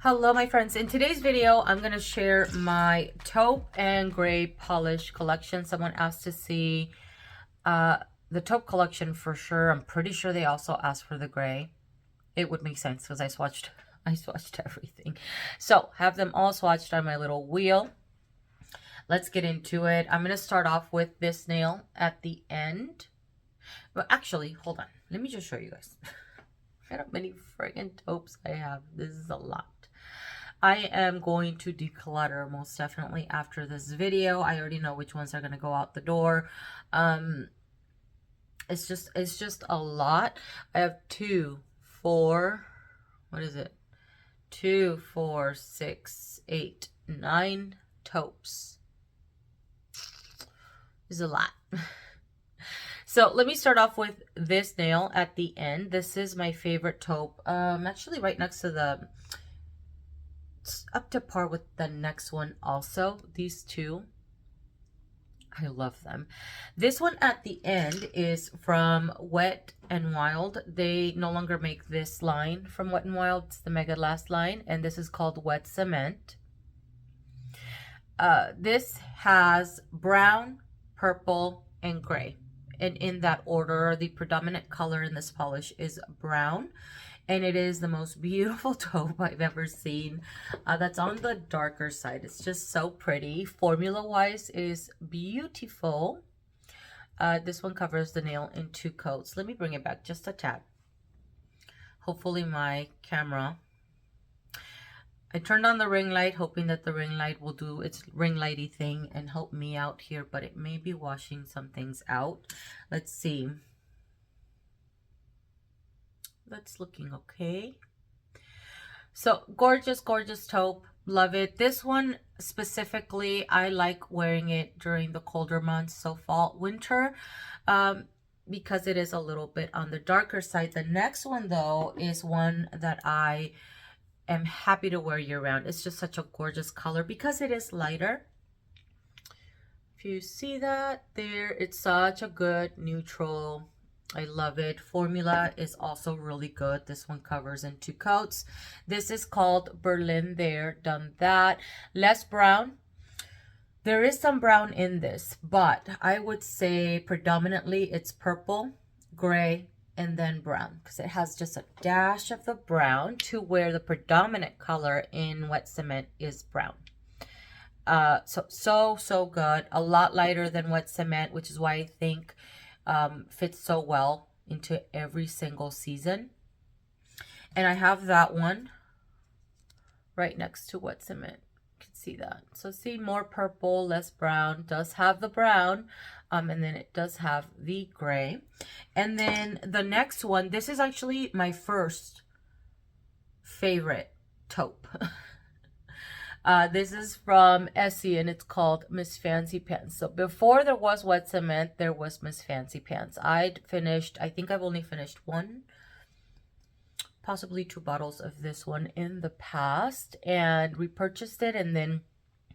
Hello my friends, in today's video I'm going to share my taupe and gray polish collection. Someone asked to see the taupe collection for sure. I'm pretty sure they also asked for the gray. It would make sense because I swatched everything. So have them all swatched on my little wheel. Let's get into it. I'm going to start off with this nail at the end. But actually, hold on, let me just show you guys. Look at how many friggin' taupes I have. This is a lot. I am going to declutter most definitely after this video. I already know which ones are going to go out the door. It's just a lot. I have 2, 4, what is it? 2, 4, 6, 8, 9 taupes. This is a lot. So let me start off with this nail at the end. This is my favorite taupe. Actually right next to the, it's up to par with the next one also. These two, I love them. This one at the end is from Wet and Wild. They no longer make this line from Wet and Wild. It's the Mega Last line, and this is called Wet Cement. This has brown, purple, and gray. And in that order, the predominant color in this polish is brown. And it is the most beautiful taupe I've ever seen. That's on the darker side. It's just so pretty. Formula-wise is beautiful. This one covers the nail in 2 coats. Let me bring it back just a tad. Hopefully my camera... I turned on the ring light, hoping that the ring light will do its ring lighty thing and help me out here, but it may be washing some things out. Let's see. That's looking okay. So gorgeous, gorgeous taupe. Love it. This one specifically, I like wearing it during the colder months, so fall, winter, because it is a little bit on the darker side. The next one though is one that I am happy to wear year round. It's just such a gorgeous color because it is lighter. If you see that there, it's such a good neutral. I love it. Formula is also really good. This one covers in 2 coats. This is called Berlin There, Done That. Less brown. There is some brown in this, but I would say predominantly it's purple, gray, and then brown, because it has just a dash of the brown, to where the predominant color in Wet Cement is brown. So good. A lot lighter than Wet Cement, which is why I think fits so well into every single season. And I have that one right next to Wet Cement. You can see that. So see, more purple, less brown. Does have the brown. And then it does have the gray. And then the next one, this is actually my first favorite taupe. This is from ESSIE and it's called Miss Fancy Pants. So before there was Wet Cement, there was Miss Fancy Pants. I think I've only finished 1, possibly 2 bottles of this one in the past, and repurchased it, and then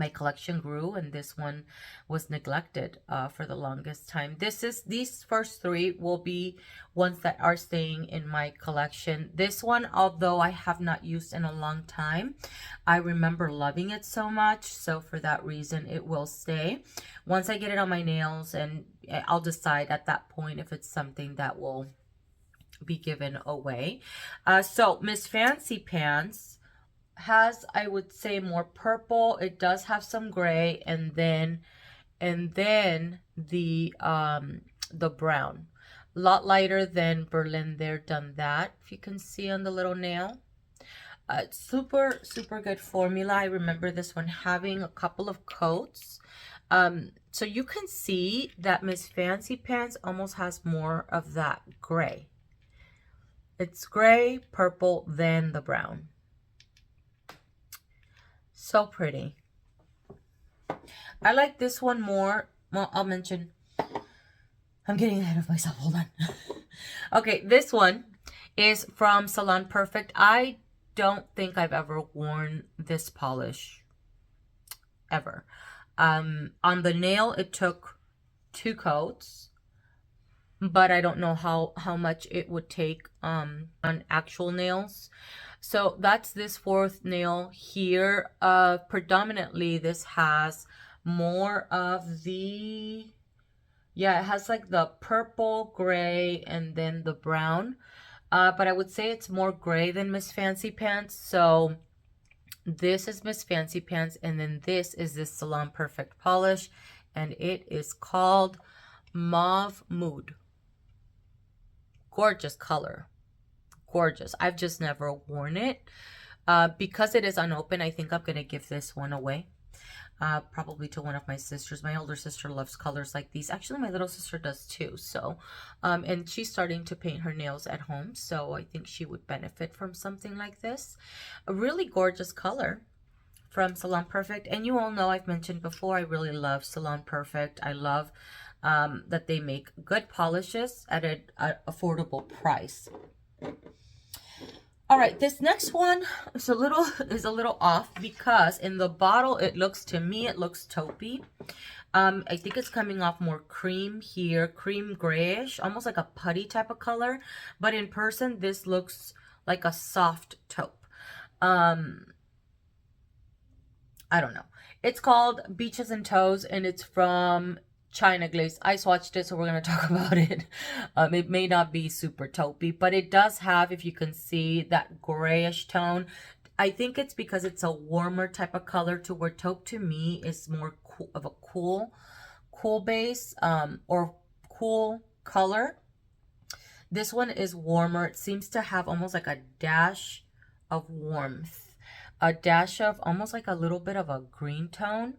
my collection grew, and this one was neglected for the longest time. These first 3 will be ones that are staying in my collection. This one, although I have not used in a long time, I remember loving it so much, so for that reason it will stay. Once I get it on my nails, and I'll decide at that point if it's something that will be given away. So Miss Fancy Pants has, I would say, more purple. It does have some gray, and then the brown. A lot lighter than Berlin There, Done That, if you can see on the little nail. Super good formula. I remember this one having a couple of coats. So you can see that Miss Fancy Pants almost has more of that gray. It's gray, purple, then the brown. So pretty. I like this one more. Well, I'll mention. I'm getting ahead of myself. Hold on. Okay, this one is from Salon Perfect. I don't think I've ever worn this polish. Ever. On the nail, it took 2 coats. but I don't know how much it would take on actual nails. So that's this fourth nail here. Predominantly this has more of the, yeah, it has like the purple, gray, and then the brown. But I would say it's more gray than Miss Fancy Pants. So this is Miss Fancy Pants, and then this is this Salon Perfect polish, and it is called Mauve Mood. Gorgeous color. Gorgeous. I've just never worn it. Because it is unopened, I think I'm going to give this one away. Probably to one of my sisters. My older sister loves colors like these. Actually, my little sister does too. So, and she's starting to paint her nails at home. So I think she would benefit from something like this. A really gorgeous color from Salon Perfect. And you all know I've mentioned before, I really love Salon Perfect. I love that they make good polishes at an affordable price. All right, this next one is a little off because in the bottle it looks, to me it looks taupey. I think it's coming off more cream here, cream grayish, almost like a putty type of color. But in person, this looks like a soft taupe. I don't know. It's called Beaches and Toes, and it's from China Glaze. I swatched it, so we're going to talk about it. It may not be super taupey, but it does have, if you can see, that grayish tone. I think it's because it's a warmer type of color, to where taupe to me is more cool, of a cool base, or cool color. This one is warmer. It seems to have almost like a dash of warmth, a dash of almost like a little bit of a green tone.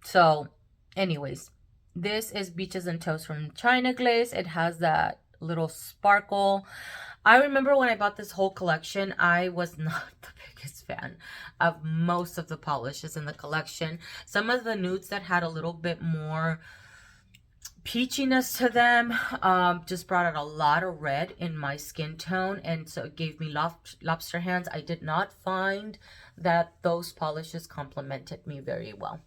So anyways, this is Beaches and Toes from China Glaze. It has that little sparkle. I remember when I bought this whole collection, I was not the biggest fan of most of the polishes in the collection. Some of the nudes that had a little bit more peachiness to them just brought out a lot of red in my skin tone, and so it gave me lobster hands. I did not find that those polishes complemented me very well.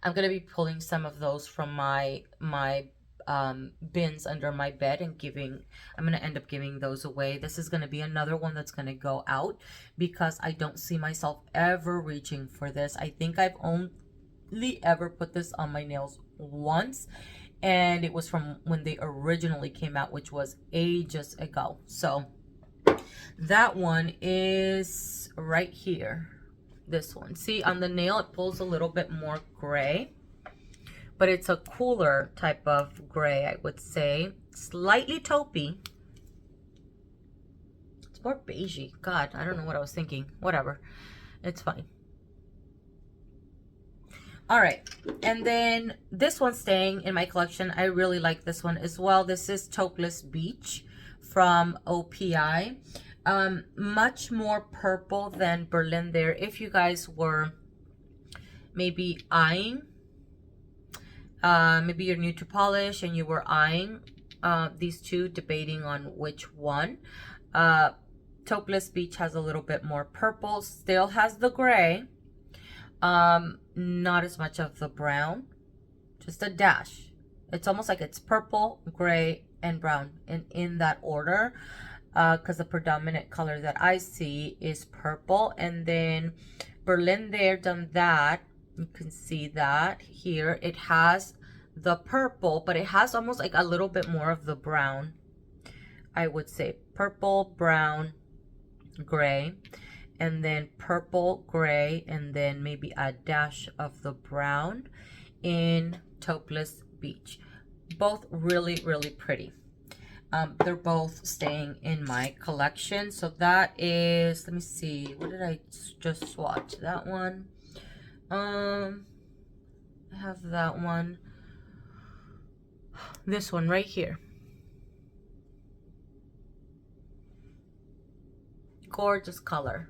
I'm going to be pulling some of those from my bins under my bed and I'm going to end up giving those away. This is going to be another one that's going to go out because I don't see myself ever reaching for this. I think I've only ever put this on my nails once, and it was from when they originally came out, which was ages ago. So that one is right here. This one, see, on the nail it pulls a little bit more gray, but it's a cooler type of gray, I would say. Slightly taupey. It's more beigey. God, I don't know what I was thinking. Whatever, it's fine. All right, and then this one's staying in my collection. I really like this one as well. This is Taupeless Beach from OPI. Much more purple than Berlin there. If you guys were maybe eyeing, maybe you're new to polish and you were eyeing these two, debating on which one. Taupeless Beach has a little bit more purple, still has the gray, not as much of the brown, just a dash. It's almost like it's purple, gray, and brown, and in that order. Because the predominant color that I see is purple, and then Berlin there done that. You can see that here it has the purple, but it has almost like a little bit more of the brown. I would say purple, brown, gray, and then purple, gray, and then maybe a dash of the brown in Taupeless Beach. Both really, really pretty. They're both staying in my collection. So that is, let me see, what did I just swatch? That one. I have that one. This one right here. Gorgeous color.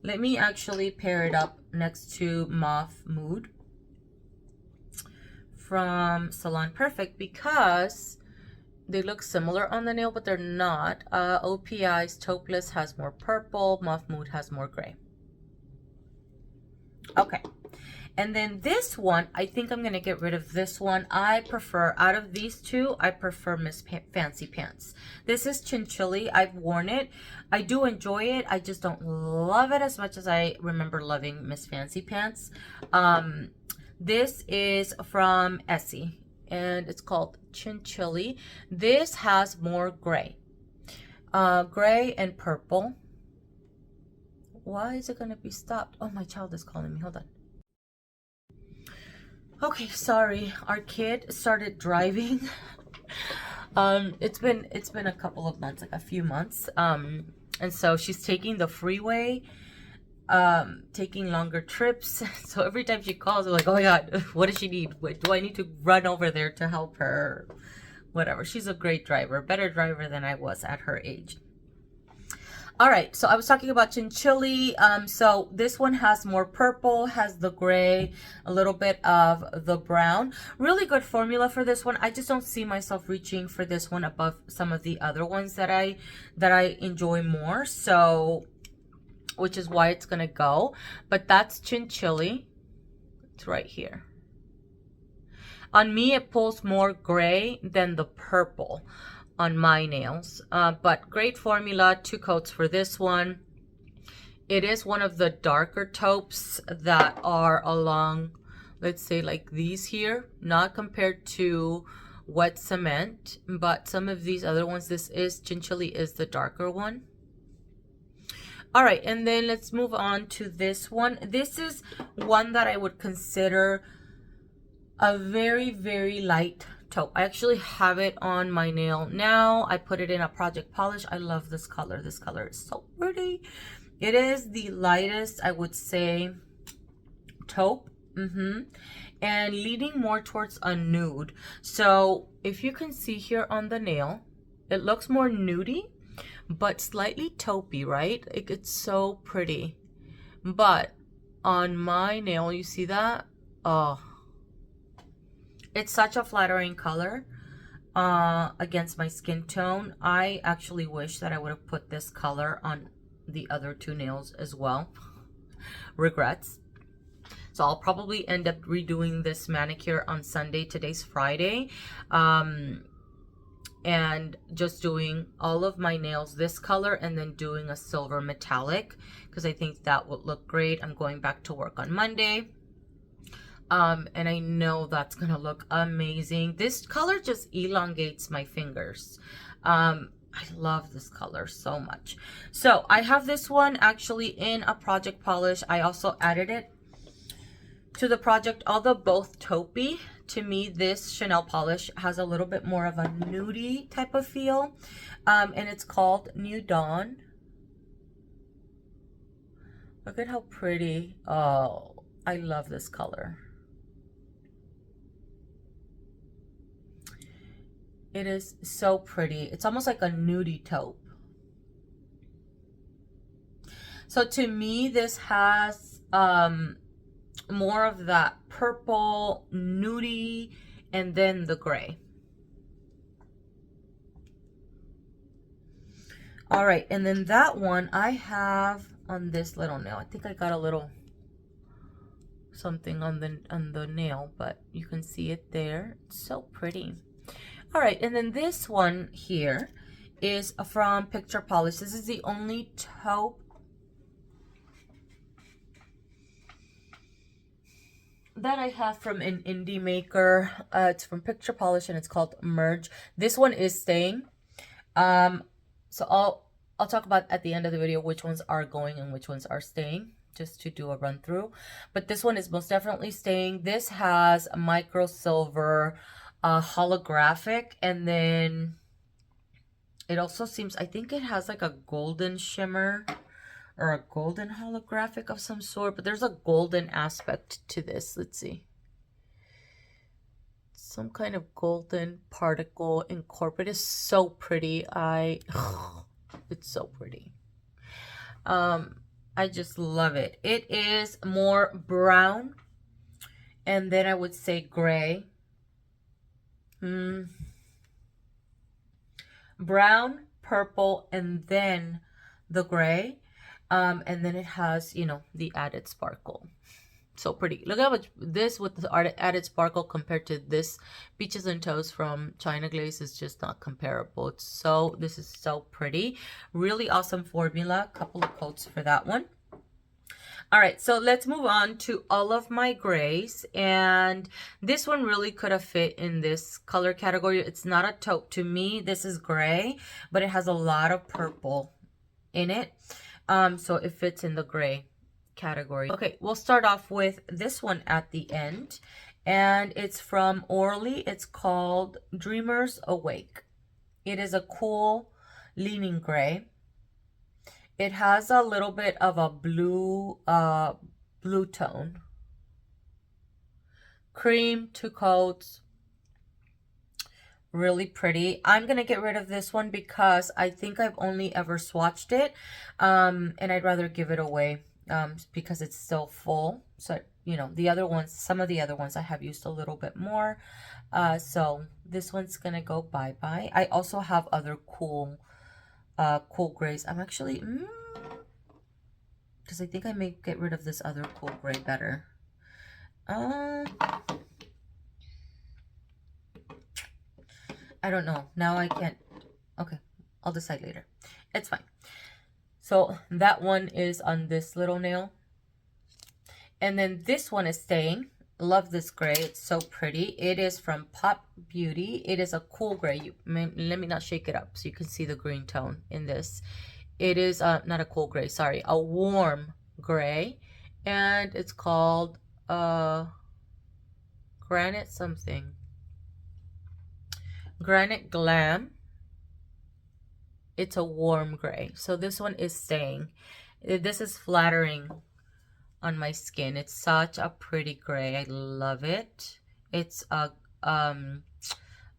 Let me actually pair it up next to Mauve Mood from Salon Perfect, because they look similar on the nail, but they're not. OPI's Taupeless has more purple. Mauve Mood has more gray. Okay. And then this one, I think I'm going to get rid of this one. I prefer, out of these two, I prefer Miss Fancy Pants. This is Chinchilly. I've worn it. I do enjoy it. I just don't love it as much as I remember loving Miss Fancy Pants. This is from ESSIE, and it's called Chinchilly. This has more gray. Gray and purple. Why is it going to be stopped? Oh, my child is calling me. Hold on. Okay, sorry. Our kid started driving. It's been a couple of months, like a few months. And so she's taking the freeway, taking longer trips. So every time she calls, I'm like, oh my God, what does she need? Do I need to run over there to help her? Whatever. She's a great driver, better driver than I was at her age. All right, so I was talking about Chinchilly. So this one has more purple, has the gray, a little bit of the brown. Really good formula for this one. I just don't see myself reaching for this one above some of the other ones that I enjoy more. So, which is why it's gonna go. But that's Chinchilly. It's right here. On me, it pulls more gray than the purple on my nails, but great formula. 2 coats for this one. It is one of the darker taupes that are along, let's say like these here, not compared to wet cement, but some of these other ones. This is Chinchilly is the darker one. All right, and then let's move on to this one. This is one that I would consider a very, very light taupe. I actually have it on my nail now. I put it in a project polish. I love this color. This color is so pretty. It is the lightest, I would say, taupe. And leaning more towards a nude. So if you can see here on the nail, it looks more nudie, but slightly taupey, right? It's so pretty. But on my nail, you see that? Oh, it's such a flattering color against my skin tone. I actually wish that I would have put this color on the other 2 nails as well. Regrets. So I'll probably end up redoing this manicure on Sunday. Today's Friday. And just doing all of my nails this color and then doing a silver metallic because I think that would look great. I'm going back to work on Monday. And I know that's gonna look amazing. This color just elongates my fingers. I love this color so much. So I have this one actually in a project polish. I also added it to the project, although both taupey. To me, this Chanel polish has a little bit more of a nudie type of feel. And it's called New Dawn. Look at how pretty. Oh, I love this color. It is so pretty. It's almost like a nudie taupe. So to me, this has more of that purple, nudie, and then the gray. All right, and then that one I have on this little nail. I think I got a little something on the nail, but you can see it there. It's so pretty. All right, and then this one here is from Picture Polish. This is the only taupe that I have from an indie maker. It's from Picture Polish and it's called Merge. This one is staying. So I'll talk about at the end of the video which ones are going and which ones are staying, just to do a run through. But this one is most definitely staying. This has a micro silver, holographic, and then it also seems, I think it has like a golden shimmer or a golden holographic of some sort, but there's a golden aspect to this. Let's see. Some kind of golden particle incorporated. It's so pretty. It's so pretty. I just love it. It is more brown, and then I would say gray. Brown, purple, and then the gray. And then it has, you know, the added sparkle. So pretty. Look how much this with the added sparkle compared to this Beaches and Toes from China Glaze is just not comparable. It's so, this is so pretty. Really awesome formula. Couple of coats for that one. All right, so let's move on to all of my grays. And this one really could have fit in this color category. It's not a taupe. To me, this is gray, but it has a lot of purple in it. So it fits in the gray category. Okay, we'll start off with this one at the end. And it's from ORLY. It's called Dreamers Awake. It is a cool leaning gray. It has a little bit of a blue tone. Cream, 2 coats. Really pretty. I'm going to get rid of this one because I think I've only ever swatched it. And I'd rather give it away because it's still full. So, you know, the other ones, some of the other ones I have used a little bit more. So this one's going to go bye-bye. I also have other cool grays. I'm actually because I think I may get rid of this other cool gray better. I don't know. Now I can't. Okay, I'll decide later. It's fine. So that one is on this little nail. And then this one is staying. Love this gray. It's so pretty. It is from Pop Beauty. It is a cool gray. Let me not shake it up so you can see the green tone in this. It is not a cool gray, sorry, a warm gray. And it's called Granite something. Granite Glam. It's a warm gray. So this one is staying. This is flattering on my skin. It's such a pretty gray. I love it. It's a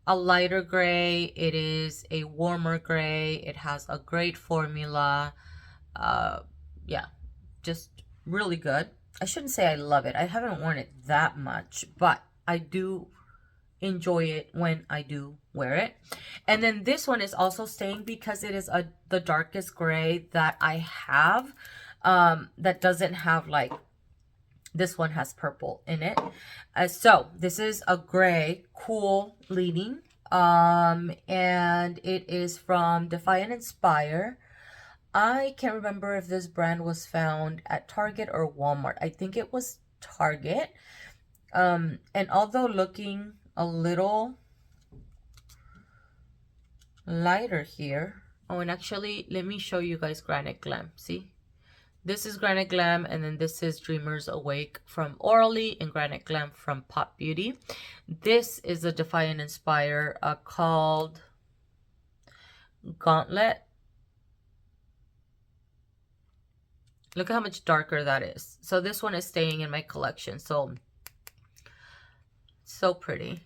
lighter gray. It is a warmer gray. It has a great formula. Yeah, just really good. I shouldn't say I love it. I haven't worn it that much, but I do enjoy it when I do wear it. And then this one is also staying because it is the darkest gray that I have. That doesn't have like, this one has purple in it. So this is a gray, cool leaning. And it is from Defy and Inspire. I can't remember if this brand was found at Target or Walmart. I think it was Target. And although looking a little lighter here. Oh, and actually, let me show you guys Granite Glam. See? This is Granite Glam, and then this is Dreamers Awake from ORLY and Granite Glam from Pop Beauty. This is a Defy and Inspire called Gauntlet. Look at how much darker that is. So this one is staying in my collection. So pretty.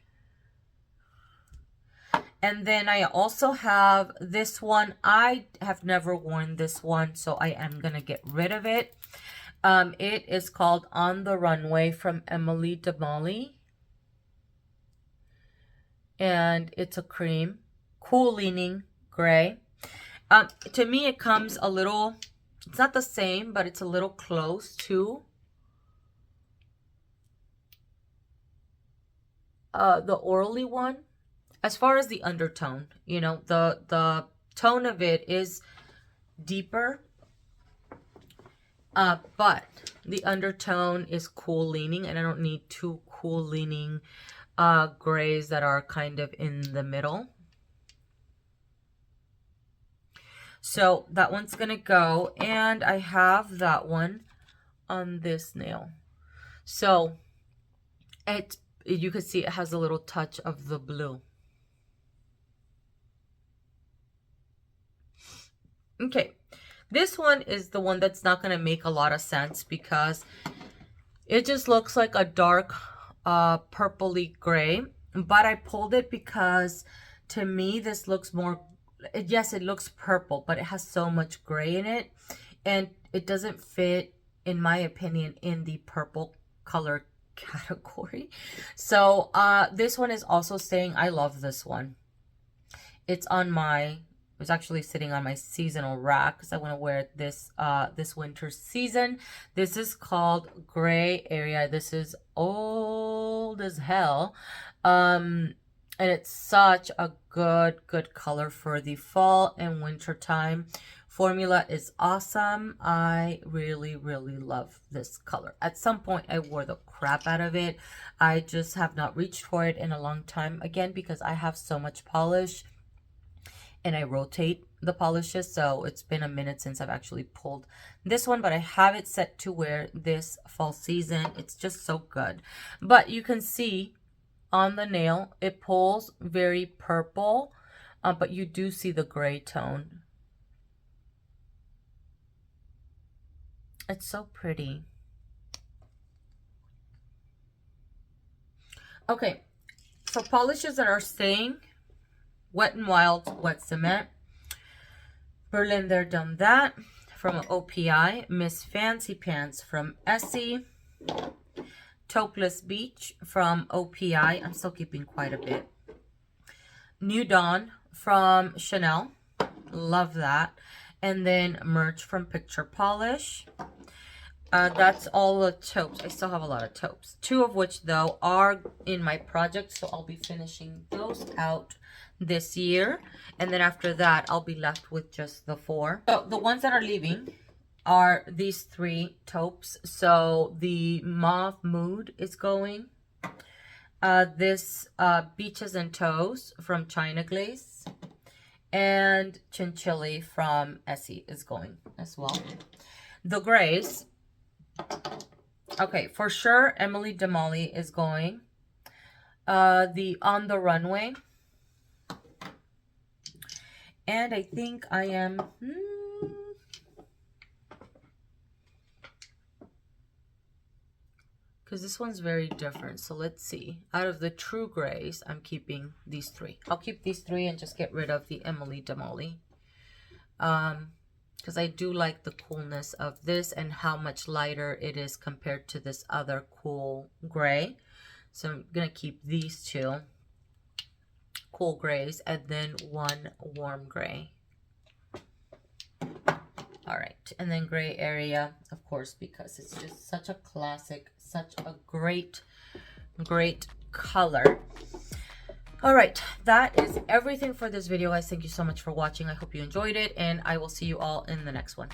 And then I also have this one. I have never worn this one, so I am going to get rid of it. It is called On the Runway from Emily DeMolly. And it's a cream. Cool leaning gray. To me, it comes a little, it's not the same, but it's a little close to the ORLY one. As far as the undertone, you know, the tone of it is deeper, but the undertone is cool leaning, and I don't need two cool leaning grays that are kind of in the middle. So that one's gonna go, and I have that one on this nail. So you can see it has a little touch of the blue. Okay, this one is the one that's not going to make a lot of sense because it just looks like a dark purpley gray. But I pulled it because to me this looks more, yes, it looks purple, but it has so much gray in it. And it doesn't fit, in my opinion, in the purple color category. So this one is also staying. I love this one. It's on my It's actually sitting on my seasonal rack because I want to wear it this winter season. This is called Gray Area. This is old as hell. And it's such a good color for the fall and winter time. Formula is awesome. I really love this color. At some point I wore the crap out of it. I just have not reached for it in a long time, again because I have so much polish and I rotate the polishes, so it's been a minute since I've actually pulled this one, but I have it set to wear this fall season. It's just so good. But you can see on the nail it pulls very purple, but you do see the gray tone. It's so pretty. Okay, for polishes that are staying, Wet n Wild Wet Cement, Berlin There Done That from OPI, Miss Fancy Pants from ESSIE, Taupeless Beach from OPI. I'm still keeping quite a bit. New Dawn from Chanel. Love that. And then Merch from Picture Polish. That's all the taupes. I still have a lot of taupes. 2 of which, though, are in my project, so I'll be finishing those out this year. And then after that, I'll be left with just the 4. So the ones that are leaving are these 3 taupes. So the Mauve Mood is going. This Beaches and Toes from China Glaze. And Chinchilly from ESSIE is going as well. The grays. Okay, for sure, Emily Damali is going. The On the Runway. And I think I am... because this one's very different. So let's see. Out of the true grays, I'm keeping these 3. I'll keep these 3 and just get rid of the Emily Damali. Because I do like the coolness of this and how much lighter it is compared to this other cool gray. So I'm going to keep these 2 cool grays and then 1 warm gray. All right, and then Gray Area, of course, because it's just such a classic, such a great color. All right, that is everything for this video, guys. Thank you so much for watching. I hope you enjoyed it, and I will see you all in the next one.